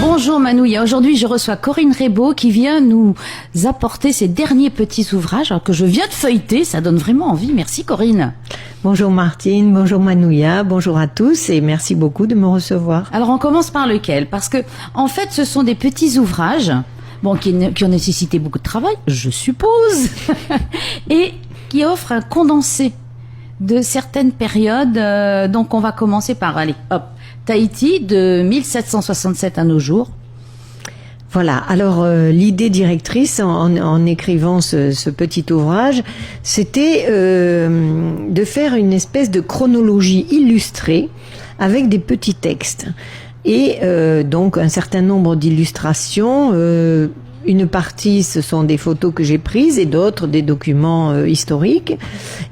Bonjour Manouya, aujourd'hui je reçois Corinne Rebaud qui vient nous apporter ses derniers petits ouvrages que je viens de feuilleter, ça donne vraiment envie. Merci Corinne. Bonjour Martine, bonjour Manouya, bonjour à tous et merci beaucoup de me recevoir. Alors on commence par lequel? Parce que en fait ce sont des petits ouvrages qui ont nécessité beaucoup de travail, je suppose, et qui offrent un condensé de certaines périodes. Donc on va commencer par, Tahiti de 1767 à nos jours. Voilà, alors l'idée directrice en écrivant ce petit ouvrage, c'était de faire une espèce de chronologie illustrée avec des petits textes. Et donc un certain nombre d'illustrations. Une partie, ce sont des photos que j'ai prises et d'autres, des documents historiques.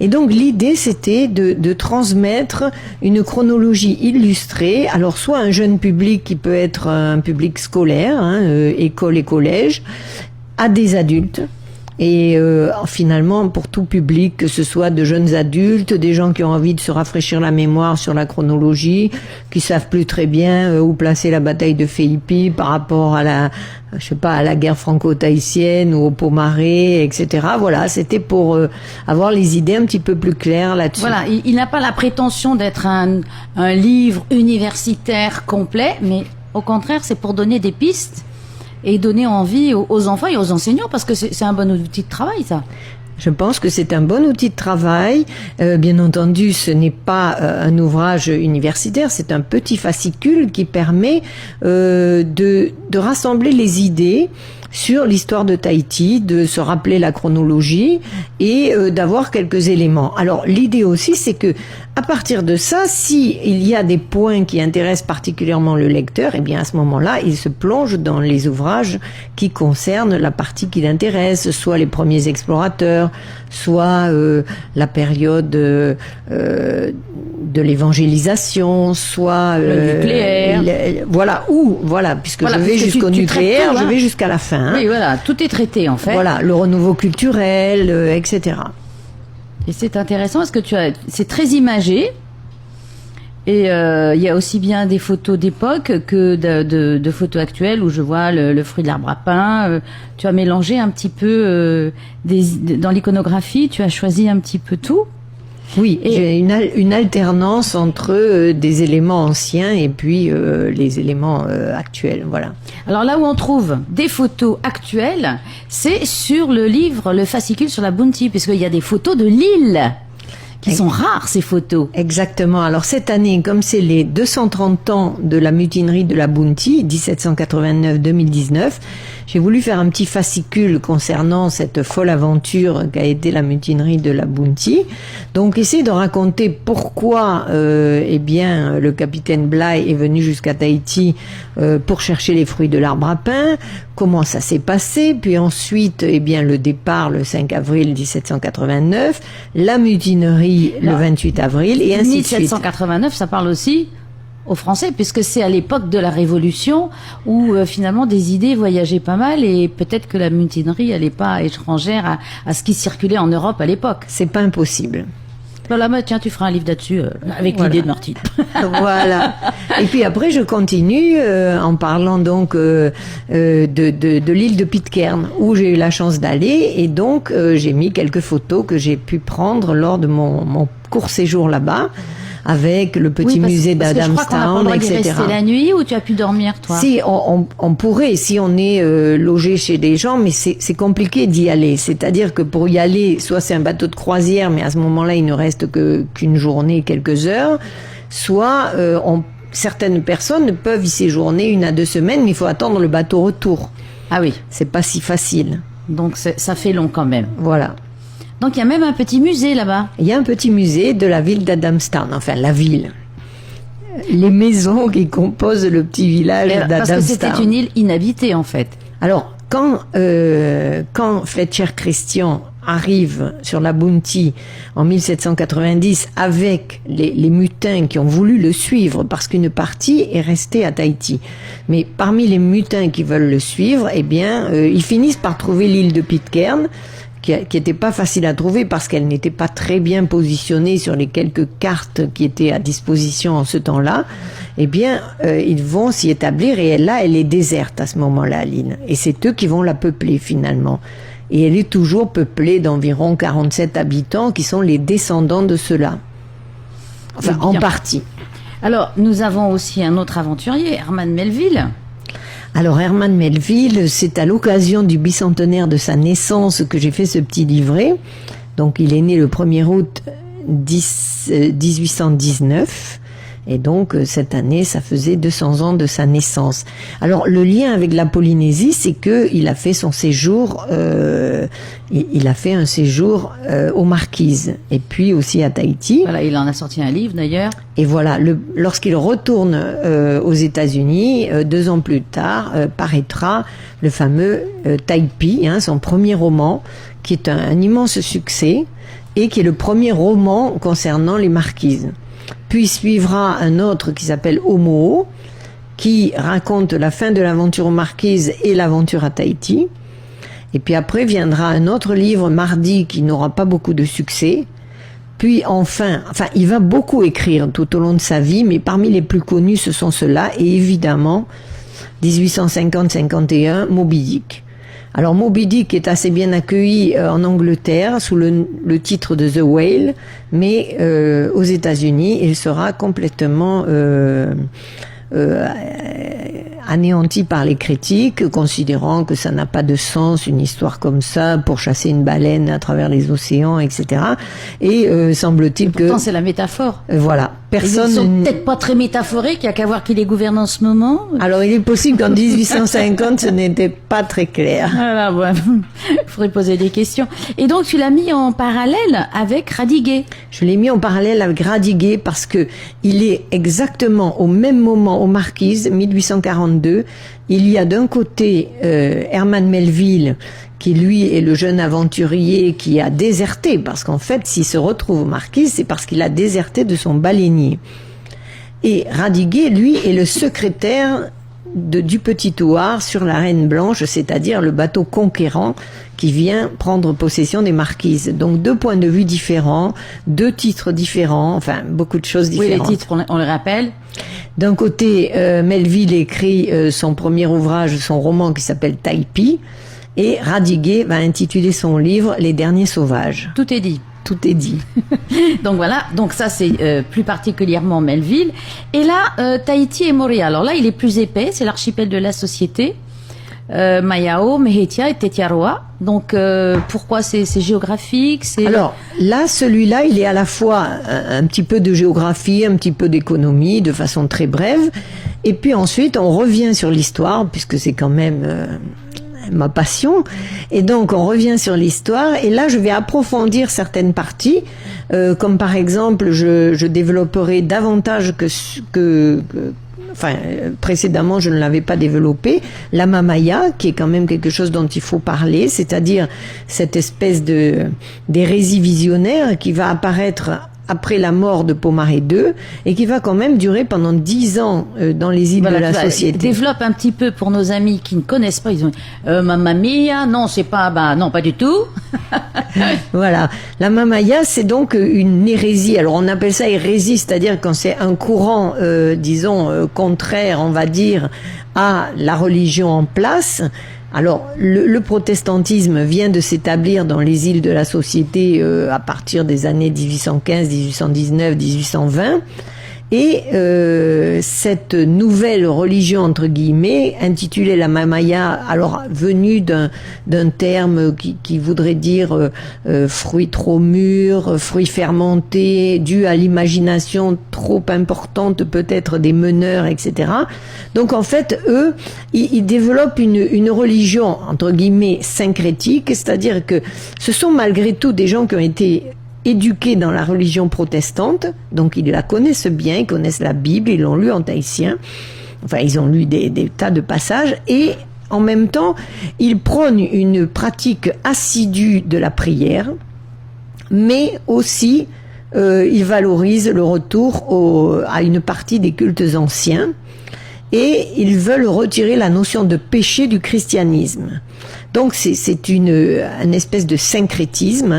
Et donc, l'idée, c'était de transmettre une chronologie illustrée. Alors, soit un jeune public qui peut être un public scolaire, école et collège, à des adultes. Et finalement, pour tout public, que ce soit de jeunes adultes, des gens qui ont envie de se rafraîchir la mémoire sur la chronologie, qui savent plus très bien où placer la bataille de Philippi par rapport à la guerre franco-tahitienne ou au Pomaré, etc. Voilà, c'était pour avoir les idées un petit peu plus claires là-dessus. Voilà, il n'a pas la prétention d'être un livre universitaire complet, mais au contraire, c'est pour donner des pistes et donner envie aux enfants et aux enseignants, parce que c'est un bon outil de travail, ça. Je pense que c'est un bon outil de travail. Bien entendu, ce n'est pas un ouvrage universitaire, c'est un petit fascicule qui permet de rassembler les idées sur l'histoire de Tahiti, de se rappeler la chronologie et d'avoir quelques éléments. Alors l'idée aussi, c'est que à partir de ça, si il y a des points qui intéressent particulièrement le lecteur, eh bien à ce moment-là, il se plonge dans les ouvrages qui concernent la partie qui l'intéresse, soit les premiers explorateurs, soit la période de l'évangélisation, soit le nucléaire. Voilà, puisque je vais jusqu'au nucléaire, je vais jusqu'à la fin. Oui, voilà, tout est traité en fait. Voilà, le renouveau culturel, etc. Et c'est intéressant parce que c'est très imagé. Et il y a aussi bien des photos d'époque que de photos actuelles où je vois le fruit de l'arbre à pain. Tu as mélangé un petit peu dans l'iconographie, tu as choisi un petit peu tout. Oui, j'ai une alternance entre des éléments anciens et puis les éléments actuels, voilà. Alors là où on trouve des photos actuelles, c'est sur le livre, le fascicule sur la Bounty, puisqu'il y a des photos de l'île qui sont rares, ces photos. Exactement. Alors cette année, comme c'est les 230 ans de la mutinerie de la Bounty, 1789-2019, j'ai voulu faire un petit fascicule concernant cette folle aventure qu'a été la mutinerie de la Bounty. Donc essayer de raconter pourquoi le capitaine Bligh est venu jusqu'à Tahiti pour chercher les fruits de l'arbre à pain, comment ça s'est passé, puis ensuite le départ le 5 avril 1789, la mutinerie le 28 avril et ainsi de suite. 1789, ça parle aussi aux Français, puisque c'est à l'époque de la Révolution où finalement des idées voyageaient pas mal et peut-être que la mutinerie elle n'est pas étrangère à ce qui circulait en Europe à l'époque. C'est pas impossible. Voilà, tiens, tu feras un livre là-dessus avec l'idée de Martine. Voilà. Et puis après, je continue en parlant donc de l'île de Pitcairn où j'ai eu la chance d'aller et donc j'ai mis quelques photos que j'ai pu prendre lors de mon court séjour là-bas. Avec le petit musée d'Adamstown, etc. Tu resté la nuit ou tu as pu dormir, toi? Si, on pourrait, si on est logé chez des gens, mais c'est compliqué d'y aller. C'est-à-dire que pour y aller, soit c'est un bateau de croisière, mais à ce moment-là, il ne reste qu'une journée, quelques heures, soit certaines personnes peuvent y séjourner 1 à 2 semaines, mais il faut attendre le bateau retour. Ah oui. C'est pas si facile. Donc ça fait long quand même. Voilà. Donc il y a même un petit musée là-bas. Il y a un petit musée de la ville d'Adamstown, enfin la ville. Les maisons qui composent le petit village d'Adamstown. Parce que c'était une île inhabitée en fait. Alors quand Fletcher Christian arrive sur la Bounty en 1790 avec les mutins qui ont voulu le suivre parce qu'une partie est restée à Tahiti. Mais parmi les mutins qui veulent le suivre, ils finissent par trouver l'île de Pitcairn qui était pas facile à trouver parce qu'elle n'était pas très bien positionnée sur les quelques cartes qui étaient à disposition en ce temps-là, eh bien, ils vont s'y établir et elle est déserte à ce moment-là, l'île. Et c'est eux qui vont la peupler finalement. Et elle est toujours peuplée d'environ 47 habitants qui sont les descendants de ceux-là. Enfin, en partie. Alors, nous avons aussi un autre aventurier, Herman Melville. Alors, Herman Melville, c'est à l'occasion du bicentenaire de sa naissance que j'ai fait ce petit livret. Donc, il est né le 1er août 1819. Et donc, cette année, ça faisait 200 ans de sa naissance. Alors, le lien avec la Polynésie, c'est que il a fait son séjour, il a fait un séjour aux Marquises, et puis aussi à Tahiti. Voilà, il en a sorti un livre d'ailleurs. Et voilà, lorsqu'il retourne aux États-Unis, 2 ans plus tard, paraîtra le fameux Taipi, son premier roman, qui est un immense succès, et qui est le premier roman concernant les Marquises. Puis suivra un autre qui s'appelle Homo, qui raconte la fin de l'aventure aux Marquises et l'aventure à Tahiti. Et puis après viendra un autre livre, Mardi, qui n'aura pas beaucoup de succès. Puis enfin, il va beaucoup écrire tout au long de sa vie, mais parmi les plus connus, ce sont ceux-là. Et évidemment, 1850-51, Moby Dick. Alors Moby Dick est assez bien accueilli en Angleterre sous le titre de The Whale, mais aux États-Unis, il sera complètement anéanti par les critiques, considérant que ça n'a pas de sens, une histoire comme ça, pour chasser une baleine à travers les océans, etc. Et semble-t-il que... Pourtant, c'est la métaphore. Voilà. Personne... Ils sont peut-être pas très métaphoriques, il y a qu'à voir qui les gouverne en ce moment. Alors, il est possible qu'en 1850, ce n'était pas très clair. Voilà, ouais. Il faudrait poser des questions. Et donc, tu l'as mis en parallèle avec Radiguet. Je l'ai mis en parallèle avec Radiguet parce que il est exactement au même moment aux Marquises, 1842. Il y a d'un côté Herman Melville, qui lui est le jeune aventurier qui a déserté, parce qu'en fait, s'il se retrouve aux Marquises, c'est parce qu'il a déserté de son baleinier. Et Radiguet, lui, est le secrétaire du Petit Thouars sur la Reine Blanche, c'est-à-dire le bateau conquérant qui vient prendre possession des Marquises. Donc 2 points de vue différents, 2 titres différents, enfin beaucoup de choses différentes. Oui, les titres, on les rappelle. D'un côté, Melville écrit son premier ouvrage, son roman qui s'appelle Taipi, et Radiguet va intituler son livre Les Derniers Sauvages. Tout est dit. Tout est dit. Donc voilà, donc ça c'est plus particulièrement Melville. Et là, Tahiti et Moorea. Alors là, il est plus épais, c'est l'archipel de la Société. Mayao, Mehetia et Tetiaroa. Donc pourquoi c'est géographique, c'est... Alors là, celui-là, il est à la fois un petit peu de géographie, un petit peu d'économie, de façon très brève. Et puis ensuite, on revient sur l'histoire, puisque c'est quand même... ma passion, et donc on revient sur l'histoire, et là je vais approfondir certaines parties, comme par exemple je développerai davantage précédemment je ne l'avais pas développé, la Mamaya, qui est quand même quelque chose dont il faut parler, c'est-à-dire cette espèce d'hérésie visionnaire qui va apparaître après la mort de Pomaré II et qui va quand même durer pendant 10 ans dans les îles de la Société. Développe un petit peu pour nos amis qui ne connaissent pas. Ils ont Mamma Mia, non, c'est pas, non, pas du tout. Voilà. La Mamaya, c'est donc une hérésie. Alors on appelle ça hérésie, c'est-à-dire quand c'est un courant, contraire, on va dire, à la religion en place. Alors, le protestantisme vient de s'établir dans les îles de la Société à partir des années 1815, 1819, 1820. Et cette nouvelle religion, entre guillemets, intitulée la Mamaya, alors venue d'un terme qui voudrait dire fruits trop mûrs, fruits fermentés, dû à l'imagination trop importante peut-être des meneurs, etc. Donc en fait, eux, ils développent une religion, entre guillemets, syncrétique, c'est-à-dire que ce sont malgré tout des gens qui ont été éduqués dans la religion protestante, donc ils la connaissent bien, ils connaissent la Bible, ils l'ont lu en tahitien, enfin ils ont lu des tas de passages, et en même temps, ils prônent une pratique assidue de la prière, mais aussi ils valorisent le retour à une partie des cultes anciens, et ils veulent retirer la notion de péché du christianisme. Donc c'est une espèce de syncrétisme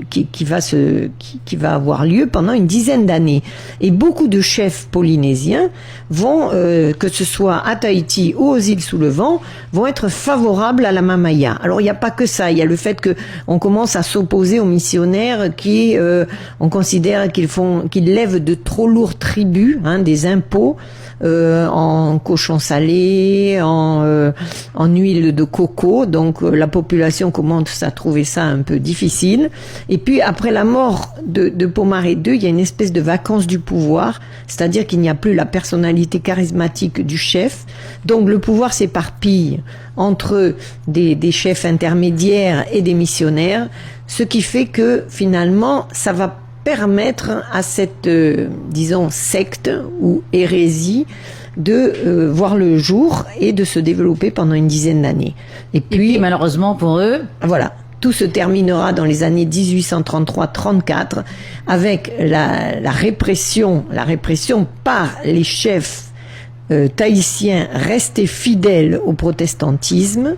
qui va avoir lieu pendant une dizaine d'années. Et beaucoup de chefs polynésiens vont, que ce soit à Tahiti ou aux îles sous le vent, vont être favorables à la mamaya. Alors il n'y a pas que ça, il y a le fait que on commence à s'opposer aux missionnaires qui, on considère qu'ils lèvent de trop lourds tributs, des impôts. En cochon salé, en huile de coco, donc la population commence à trouver ça un peu difficile. Et puis après la mort de Pomaré II, il y a une espèce de vacance du pouvoir, c'est-à-dire qu'il n'y a plus la personnalité charismatique du chef, donc le pouvoir s'éparpille entre des chefs intermédiaires et des missionnaires, ce qui fait que finalement ça va permettre à cette, disons, secte ou hérésie de voir le jour et de se développer pendant une dizaine d'années. Et puis, malheureusement pour eux, voilà, tout se terminera dans les années 1833-34 avec la répression par les chefs tahitiens restés fidèles au protestantisme.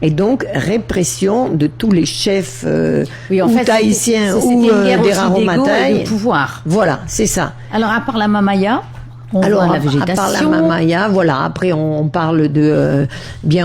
Et donc, répression de tous les chefs tahitiens ou des Raromatai. De pouvoir. Voilà, c'est ça. Alors, à part la mamaya, on voit la végétation. À part la mamaya, voilà. Après, on parle de...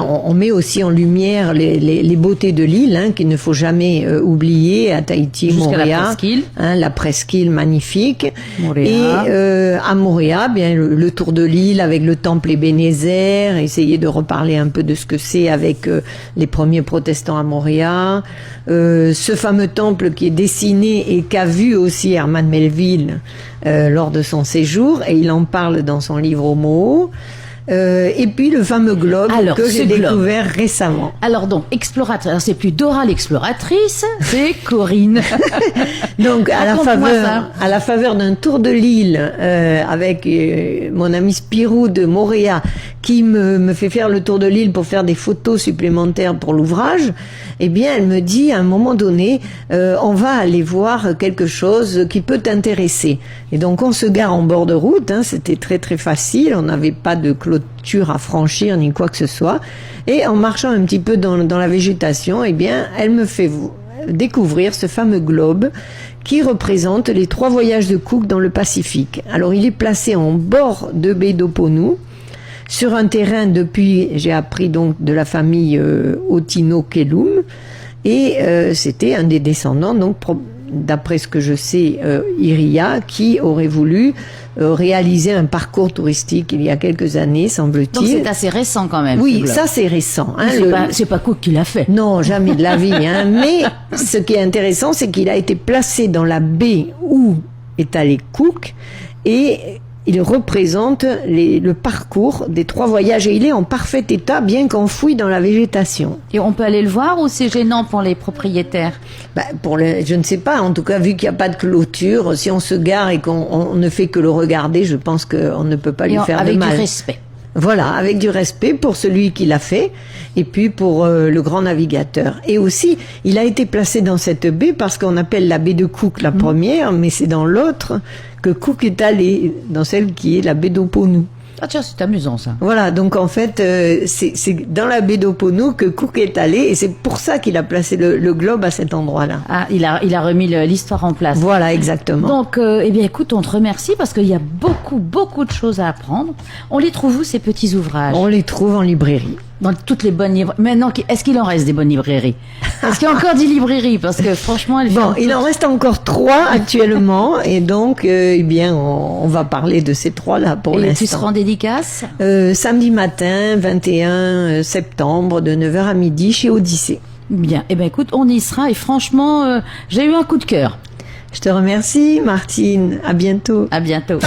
on met aussi en lumière les beautés de l'île, qu'il ne faut jamais oublier, à Tahiti, Moorea. La presqu'île. La presqu'île magnifique. Moorea. Et à Moorea, le tour de l'île avec le temple Ebenezer, essayer de reparler un peu de ce que c'est avec les premiers protestants à Moorea. Ce fameux temple qui est dessiné et qu'a vu aussi Herman Melville lors de son séjour, et il en parle dans son livre Homo. Et puis le fameux globe que j'ai découvert récemment. Alors donc, exploratrice, alors c'est plus Dora l'exploratrice, c'est Corinne. Donc à la faveur d'un tour de l'île avec mon ami Spirou de Moorea qui me fait faire le tour de l'île pour faire des photos supplémentaires pour l'ouvrage, eh bien elle me dit à un moment donné on va aller voir quelque chose qui peut t'intéresser. Et donc on se gare en bord de route, c'était très très facile, on n'avait pas de clôture à franchir ni quoi que ce soit, et en marchant un petit peu dans la végétation, eh bien elle me fait découvrir ce fameux globe qui représente les 3 voyages de Cook dans le Pacifique. Alors il est placé en bord de baie d'Oponu, sur un terrain depuis, j'ai appris donc de la famille Otino Kelum, et c'était un des descendants, donc d'après ce que je sais, Iria, qui aurait voulu réaliser un parcours touristique il y a quelques années, semble-t-il. Donc c'est assez récent quand même. Oui, ça c'est récent. C'est pas Cook qui l'a fait. Non, jamais de la vie. Mais ce qui est intéressant, c'est qu'il a été placé dans la baie où est allé Cook, et il représente le parcours des 3 voyages, et il est en parfait état, bien qu'enfoui dans la végétation. Et on peut aller le voir, ou c'est gênant pour les propriétaires? Je ne sais pas. En tout cas, vu qu'il n'y a pas de clôture, si on se gare et qu'on ne fait que le regarder, je pense qu'on ne peut pas lui faire de mal. Avec du respect. Voilà, avec du respect pour celui qui l'a fait, et puis pour le grand navigateur. Et aussi, il a été placé dans cette baie parce qu'on appelle la baie de Cook la première, mais c'est dans l'autre que Cook est allé, dans celle qui est la baie d'Oponu. Ah tiens, c'est amusant ça. Voilà, donc en fait, c'est dans la baie d'Oponu que Cook est allé, et c'est pour ça qu'il a placé le globe à cet endroit-là. Ah, il a remis l'histoire en place. Voilà, exactement. Donc, eh bien, écoute, on te remercie parce qu'il y a beaucoup de choses à apprendre. On les trouve où, ces petits ouvrages? On les trouve en librairie. Dans toutes les bonnes librairies. Maintenant, est-ce qu'il en reste des bonnes librairies? Est-ce qu'il y a encore des librairies? Parce que franchement, il en reste encore 3 actuellement, et donc, on va parler de ces 3-là pour l'instant. Et tu seras en dédicace? Samedi matin, 21 septembre, de 9h à midi, chez Odyssée. Bien. Eh ben, écoute, on y sera, et franchement, j'ai eu un coup de cœur. Je te remercie, Martine. À bientôt. À bientôt.